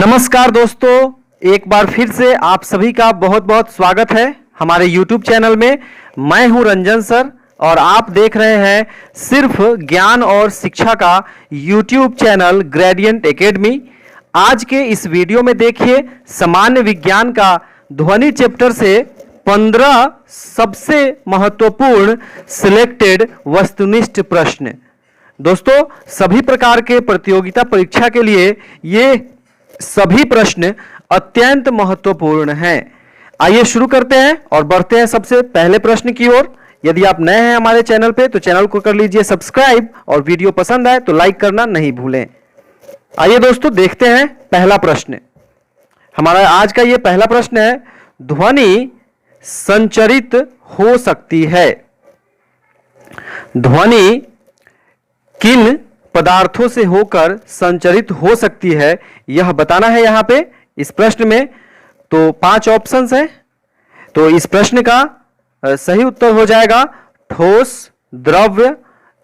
नमस्कार दोस्तों, एक बार फिर से आप सभी का बहुत बहुत स्वागत है हमारे YouTube चैनल में। मैं हूं रंजन सर और आप देख रहे हैं सिर्फ ज्ञान और शिक्षा का YouTube चैनल ग्रेडियंट एकेडमी। आज के इस वीडियो में देखिए सामान्य विज्ञान का ध्वनि चैप्टर से 15 सबसे महत्वपूर्ण सिलेक्टेड वस्तुनिष्ठ प्रश्न। दोस्तों, सभी प्रकार के प्रतियोगिता परीक्षा के लिए ये सभी प्रश्न अत्यंत महत्वपूर्ण हैं। आइए शुरू करते हैं और बढ़ते हैं सबसे पहले प्रश्न की ओर। यदि आप नए हैं हमारे चैनल पे तो चैनल को कर लीजिए सब्सक्राइब और वीडियो पसंद आए तो लाइक करना नहीं भूलें। आइए दोस्तों देखते हैं पहला प्रश्न। हमारा आज का ये पहला प्रश्न है, ध्वनि संचरित हो सकती है। ध्वनि किन पदार्थों से होकर संचरित हो सकती है यह बताना है यहां पे इस प्रश्न में। तो 5 ऑप्शंस हैं। तो इस प्रश्न का सही उत्तर हो जाएगा ठोस, द्रव्य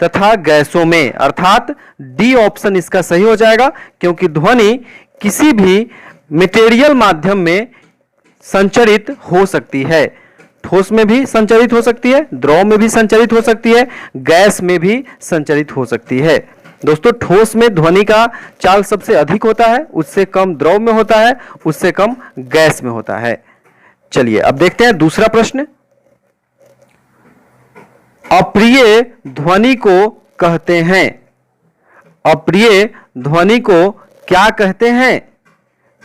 तथा गैसों में, अर्थात डी ऑप्शन इसका सही हो जाएगा, क्योंकि ध्वनि किसी भी मटेरियल माध्यम में संचरित हो सकती है। ठोस में भी संचरित हो सकती है, द्रव में भी संचरित हो सकती है, गैस में भी संचरित हो सकती है। दोस्तों, ठोस में ध्वनि का चाल सबसे अधिक होता है, उससे कम द्रव में होता है, उससे कम गैस में होता है। चलिए अब देखते हैं दूसरा प्रश्न। अप्रिय ध्वनि को कहते हैं। अप्रिय ध्वनि को क्या कहते हैं?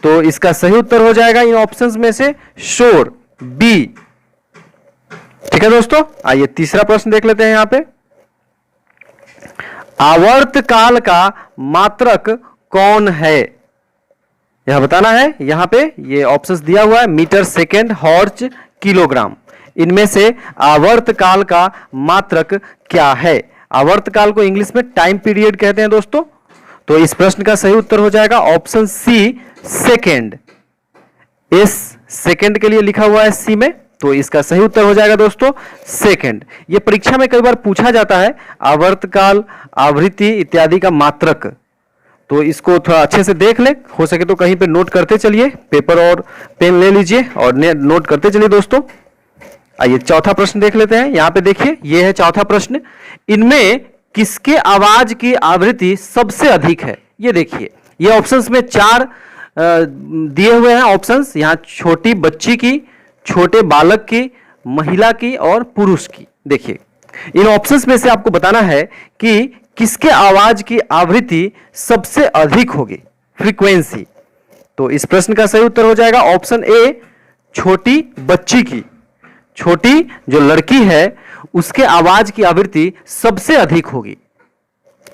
तो इसका सही उत्तर हो जाएगा इन ऑप्शंस में से शोर, बी। ठीक है दोस्तों, आइए तीसरा प्रश्न देख लेते हैं यहां पे। आवर्त काल का मात्रक कौन है? यह बताना है। यहां पे ये ऑप्शंस दिया हुआ है, मीटर, सेकेंड, हॉर्च, किलोग्राम। इनमें से आवर्त काल का मात्रक क्या है? आवर्त काल को इंग्लिश में टाइम पीरियड कहते हैं दोस्तों। तो इस प्रश्न का सही उत्तर हो जाएगा ऑप्शन सी, सेकेंड। इस सेकेंड के लिए लिखा हुआ है सी में, तो इसका सही उत्तर हो जाएगा दोस्तों सेकंड। ये परीक्षा में कई बार पूछा जाता है, आवर्तकाल, आवृत्ति इत्यादि का मात्रक। तो इसको थोड़ा अच्छे से देख ले, हो सके तो कहीं पे नोट करते चलिए, पेपर और पेन ले लीजिए और नोट करते चलिए दोस्तों। आइए चौथा प्रश्न देख लेते हैं। यहां पे देखिए, ये है चौथा प्रश्न। इनमें किसके आवाज की आवृत्ति सबसे अधिक है? ये देखिए, ये ऑप्शंस में 4 दिए हुए हैं ऑप्शंस। यहां छोटी बच्ची की, छोटे बालक की, महिला की और पुरुष की। देखिए, इन ऑप्शंस में से आपको बताना है कि किसके आवाज की आवृत्ति सबसे अधिक होगी, फ्रीक्वेंसी। तो इस प्रश्न का सही उत्तर हो जाएगा ऑप्शन ए, छोटी बच्ची की। छोटी जो लड़की है उसके आवाज की आवृत्ति सबसे अधिक होगी।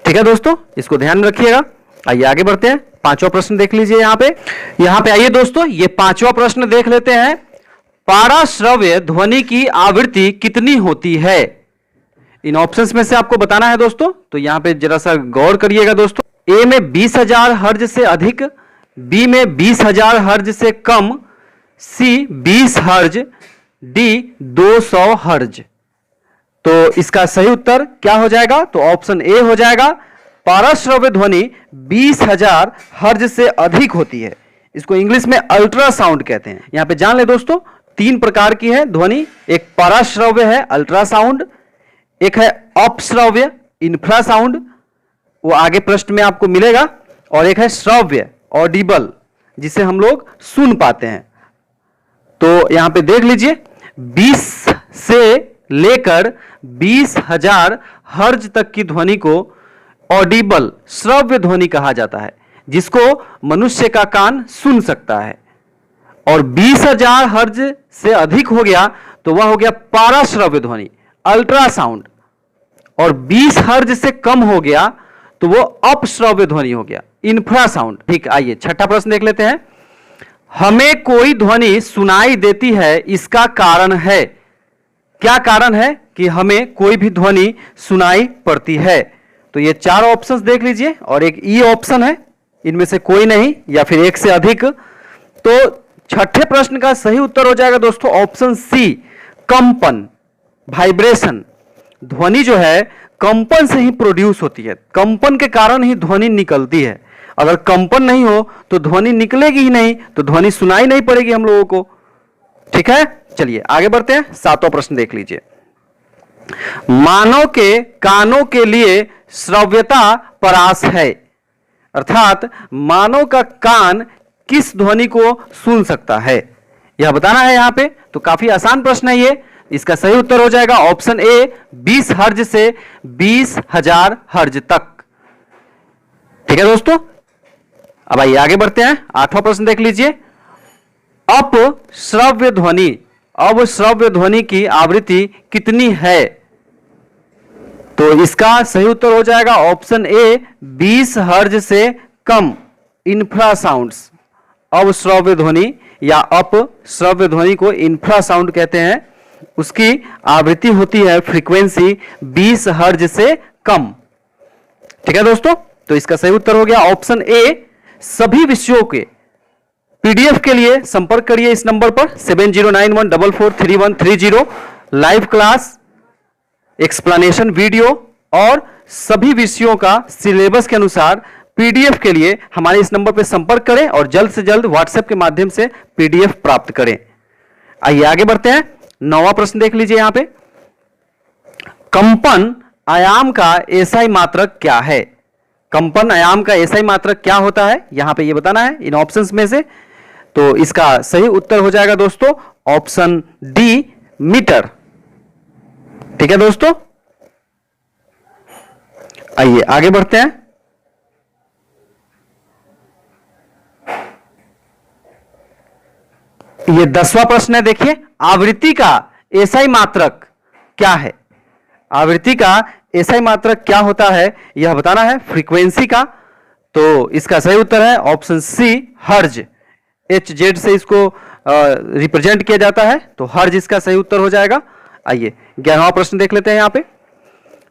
ठीक है दोस्तों, इसको ध्यान में रखिएगा। आइए आगे बढ़ते हैं, 5वां प्रश्न देख लीजिए यहां पे आइए दोस्तों, ये 5वां प्रश्न देख लेते हैं। पाराश्रव्य ध्वनि की आवृत्ति कितनी होती है? इन ऑप्शंस में से आपको बताना है दोस्तों। तो यहां पे जरा सा गौर करिएगा दोस्तों। ए में 20,000 हर्ज से अधिक, बी में 20,000 हर्ज से कम, सी 20 हर्ज, डी 200 हर्ज। तो इसका सही उत्तर क्या हो जाएगा? तो ऑप्शन ए हो जाएगा। पाराश्रव्य ध्वनि 20,000 हर्ज से अधिक होती है। इसको इंग्लिश में अल्ट्रासाउंड कहते हैं। यहां पे जान ले दोस्तों, 3 प्रकार की है ध्वनि। एक पराश्रव्य है, अल्ट्रासाउंड, एक है अपश्रव्य, इंफ्रासाउंड, वो आगे प्रश्न में आपको मिलेगा, और एक है श्रव्य, ऑडिबल, जिसे हम लोग सुन पाते हैं। तो यहां पे देख लीजिए, 20 से लेकर 20,000 हर्ज तक की ध्वनि को ऑडिबल, श्रव्य ध्वनि कहा जाता है, जिसको मनुष्य का कान सुन सकता है। और 20,000 हर्ज से अधिक हो गया तो वह हो गया पाराश्रव्य ध्वनि, अल्ट्रासाउंड। और 20 हर्ज से कम हो गया तो वो अपश्रव्य ध्वनि हो गया, इंफ्रासाउंड। ठीक, आइए छठा प्रश्न देख लेते हैं। हमें कोई ध्वनि सुनाई देती है, इसका कारण है? क्या कारण है कि हमें कोई भी ध्वनि सुनाई पड़ती है? तो ये 4 ऑप्शंस देख लीजिए और एक ई ऑप्शन है, इनमें से कोई नहीं या फिर एक से अधिक। तो छठे प्रश्न का सही उत्तर हो जाएगा दोस्तों ऑप्शन सी, कंपन, वाइब्रेशन। ध्वनि जो है कंपन से ही प्रोड्यूस होती है, कंपन के कारण ही ध्वनि निकलती है। अगर कंपन नहीं हो तो ध्वनि निकलेगी ही नहीं, तो ध्वनि सुनाई नहीं पड़ेगी हम लोगों को। ठीक है, चलिए आगे बढ़ते हैं। 7वां प्रश्न देख लीजिए। मानव के कानों के लिए श्रव्यता परास है, अर्थात मानव का कान किस ध्वनि को सुन सकता है, यह बताना है यहां पे। तो काफी आसान प्रश्न है ये। इसका सही उत्तर हो जाएगा ऑप्शन ए 20 हर्ज से 20,000 हर्ज तक। ठीक है दोस्तों, अब आइए आगे बढ़ते हैं। 8वां प्रश्न देख लीजिए। अपश्रव्य ध्वनि, अवश्रव्य ध्वनि की आवृत्ति कितनी है? तो इसका सही उत्तर हो जाएगा ऑप्शन ए 20 हर्ज से कम। इंफ्रासाउंड्स, अवश्रव्य ध्वनि या अपश्रव्य ध्वनि को इंफ्रासाउंड कहते हैं, उसकी आवृत्ति होती है, फ्रीक्वेंसी 20 हर्ज से कम। ठीक है दोस्तों, तो इसका सही उत्तर हो गया ऑप्शन ए। सभी विषयों के पीडीएफ के लिए संपर्क करिए इस नंबर पर 7091443130। लाइव क्लास, एक्सप्लेनेशन वीडियो और सभी विषयों का सिलेबस के अनुसार पीडीएफ के लिए हमारे इस नंबर पर संपर्क करें और जल्द से जल्द व्हाट्सएप के माध्यम से पीडीएफ प्राप्त करें। आइए आगे बढ़ते हैं। 9वां प्रश्न देख लीजिए यहां पे। कंपन आयाम का एसआई मात्रक क्या है? कंपन आयाम का एसआई मात्रक क्या होता है, यहां पे ये बताना है इन ऑप्शंस में से। तो इसका सही उत्तर हो जाएगा दोस्तों ऑप्शन डी, मीटर। ठीक है दोस्तों, आइए आगे बढ़ते हैं। ये 10वां प्रश्न है, देखिए। आवृत्ति का एसआई मात्रक क्या है? आवृत्ति का एसआई मात्रक क्या होता है यह बताना है, फ्रीक्वेंसी का। तो इसका सही उत्तर है ऑप्शन सी, हर्ज। HZ से इसको रिप्रेजेंट किया जाता है, तो हर्ज इसका सही उत्तर हो जाएगा। आइए 11वां प्रश्न देख लेते हैं यहां पे।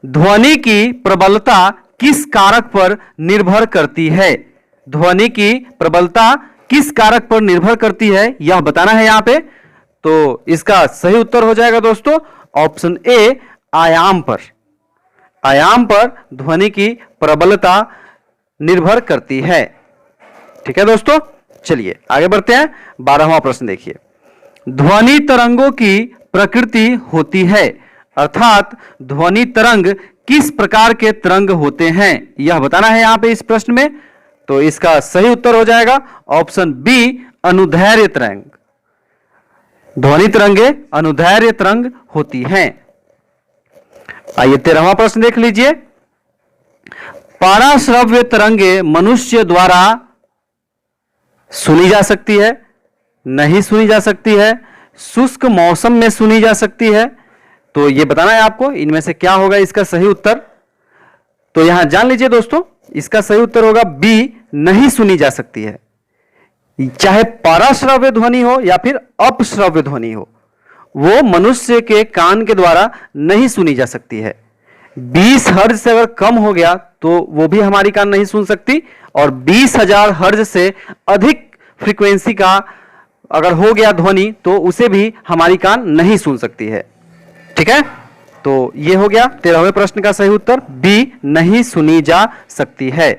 ध्वनि की प्रबलता किस कारक पर निर्भर करती है? ध्वनि की प्रबलता किस कारक पर निर्भर करती है यह बताना है यहां पे। तो इसका सही उत्तर हो जाएगा दोस्तों ऑप्शन ए, आयाम पर। आयाम पर ध्वनि की प्रबलता निर्भर करती है। ठीक है दोस्तों, चलिए आगे बढ़ते हैं। 12वां प्रश्न देखिए। ध्वनि तरंगों की प्रकृति होती है, अर्थात ध्वनि तरंग किस प्रकार के तरंग होते हैं यह बताना है यहां पे इस प्रश्न में। तो इसका सही उत्तर हो जाएगा ऑप्शन बी, अनुदैर्घ्य तरंग। ध्वनि तरंगे अनुदैर्घ्य तरंग होती हैं। आइए 13वां प्रश्न देख लीजिए। पराश्रव्य तरंगे मनुष्य द्वारा सुनी जा सकती है, नहीं सुनी जा सकती है, शुष्क मौसम में सुनी जा सकती है। तो यह बताना है आपको इनमें से क्या होगा इसका सही उत्तर। तो यहां जान लीजिए दोस्तों, इसका सही उत्तर होगा बी, नहीं सुनी जा सकती है। चाहे पराश्रव्य ध्वनि हो या फिर अपश्रव्य ध्वनि हो, वो मनुष्य के कान के द्वारा नहीं सुनी जा सकती है। 20 हर्ज से अगर कम हो गया तो वो भी हमारी कान नहीं सुन सकती, और 20,000 हर्ज से अधिक फ्रीक्वेंसी का अगर हो गया ध्वनि तो उसे भी हमारी कान नहीं सुन सकती है। ठीक है, तो ये हो गया 13वें प्रश्न का सही उत्तर, बी, नहीं सुनी जा सकती है।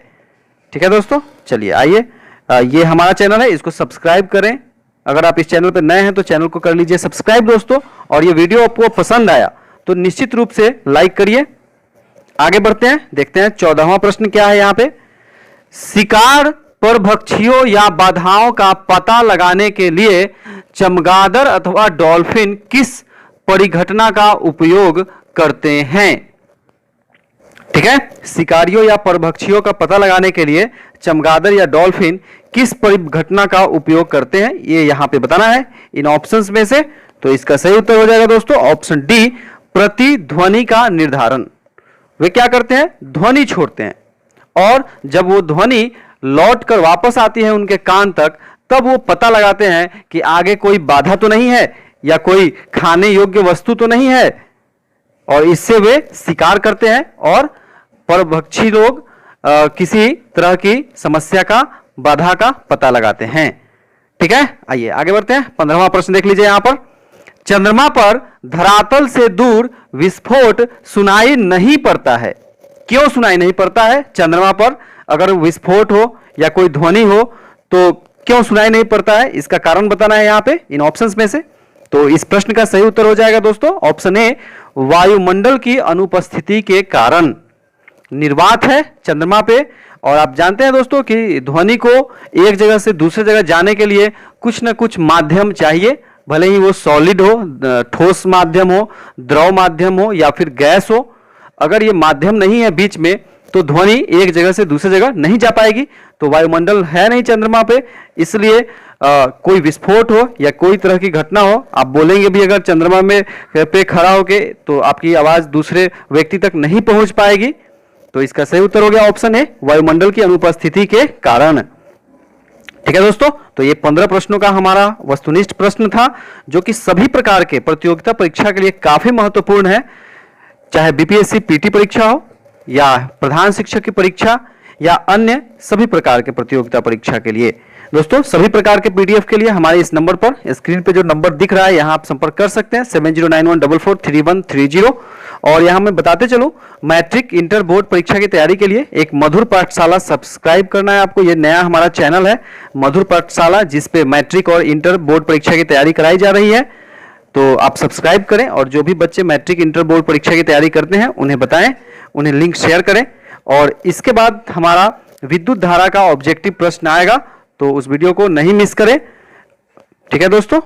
ठीक है दोस्तों, चलिए आइए, ये हमारा चैनल है, इसको सब्सक्राइब करें। अगर आप इस चैनल पर नए हैं तो चैनल को कर लीजिए सब्सक्राइब दोस्तों, और ये वीडियो आपको पसंद आया तो निश्चित रूप से लाइक करिए। आगे बढ़ते हैं, देखते हैं 14वां प्रश्न क्या है यहां पे। शिकार परभक्षियों या बाधाओं का पता लगाने के लिए चमगादड़ अथवा डॉल्फिन किस परिघटना का उपयोग करते हैं? ठीक है, शिकारियों या परभक्षियों का पता लगाने के लिए चमगादड़ या डॉल्फिन किस परिघटना का उपयोग करते हैं, ये यहां पे बताना है इन ऑप्शंस में से। तो इसका सही उत्तर हो जाएगा दोस्तों ऑप्शन डी, प्रतिध्वनि का निर्धारण। वे क्या करते हैं, ध्वनि छोड़ते हैं, और जब वो ध्वनि लौट कर वापस आती है उनके कान तक, तब वो पता लगाते हैं कि आगे कोई बाधा तो नहीं है या कोई खाने योग्य वस्तु तो नहीं है, और इससे वे शिकार करते हैं और परभक्षी लोग किसी तरह की समस्या का, बाधा का पता लगाते हैं। ठीक है, आइए आगे बढ़ते हैं। 15वां प्रश्न देख लीजिए यहां पर। चंद्रमा पर धरातल से दूर विस्फोट सुनाई नहीं पड़ता है, क्यों सुनाई नहीं पड़ता है? चंद्रमा पर अगर विस्फोट हो या कोई ध्वनि हो तो क्यों सुनाई नहीं पड़ता है, इसका कारण बताना है यहाँ पे इन ऑप्शंस में से। तो इस प्रश्न का सही उत्तर हो जाएगा दोस्तों ऑप्शन ए, वायुमंडल की अनुपस्थिति के कारण। निर्वात है चंद्रमा पे, और आप जानते हैं दोस्तों कि ध्वनि को एक जगह से दूसरी जगह जाने के लिए कुछ ना कुछ माध्यम चाहिए, भले ही वो सॉलिड हो, ठोस माध्यम हो, द्रव माध्यम हो या फिर गैस हो। अगर ये माध्यम नहीं है बीच में तो ध्वनि एक जगह से दूसरी जगह नहीं जा पाएगी। तो वायुमंडल है नहीं चंद्रमा पे, इसलिए कोई विस्फोट हो या कोई तरह की घटना हो, आप बोलेंगे भी अगर चंद्रमा में पे खड़ा होके तो आपकी आवाज दूसरे व्यक्ति तक नहीं पहुंच पाएगी। तो इसका सही उत्तर हो गया ऑप्शन ए, वायुमंडल की अनुपस्थिति के कारण। ठीक है दोस्तों, तो ये 15 प्रश्नों का हमारा वस्तुनिष्ठ प्रश्न था, जो कि सभी प्रकार के प्रतियोगिता परीक्षा के लिए काफी महत्वपूर्ण है, चाहे बीपीएससी पीटी परीक्षा हो या प्रधान शिक्षक की परीक्षा या अन्य सभी प्रकार के प्रतियोगिता परीक्षा के लिए। दोस्तों सभी प्रकार के पीडीएफ के लिए हमारे इस नंबर पर, स्क्रीन पे जो नंबर दिख रहा है यहाँ आप संपर्क कर सकते हैं 7091443130। और यहाँ मैं बताते चलूं, मैट्रिक इंटर बोर्ड परीक्षा की तैयारी के लिए एक मधुर पाठशाला सब्सक्राइब करना है आपको। ये नया हमारा चैनल है मधुर पाठशाला, जिसपे मैट्रिक और इंटर बोर्ड परीक्षा की तैयारी कराई जा रही है। तो आप सब्सक्राइब करें और जो भी बच्चे मैट्रिक इंटर बोर्ड परीक्षा की तैयारी करते हैं उन्हें बताएं, उन्हें लिंक शेयर करें। और इसके बाद हमारा विद्युत धारा का ऑब्जेक्टिव प्रश्न आएगा, तो उस वीडियो को नहीं मिस करें। ठीक है दोस्तों।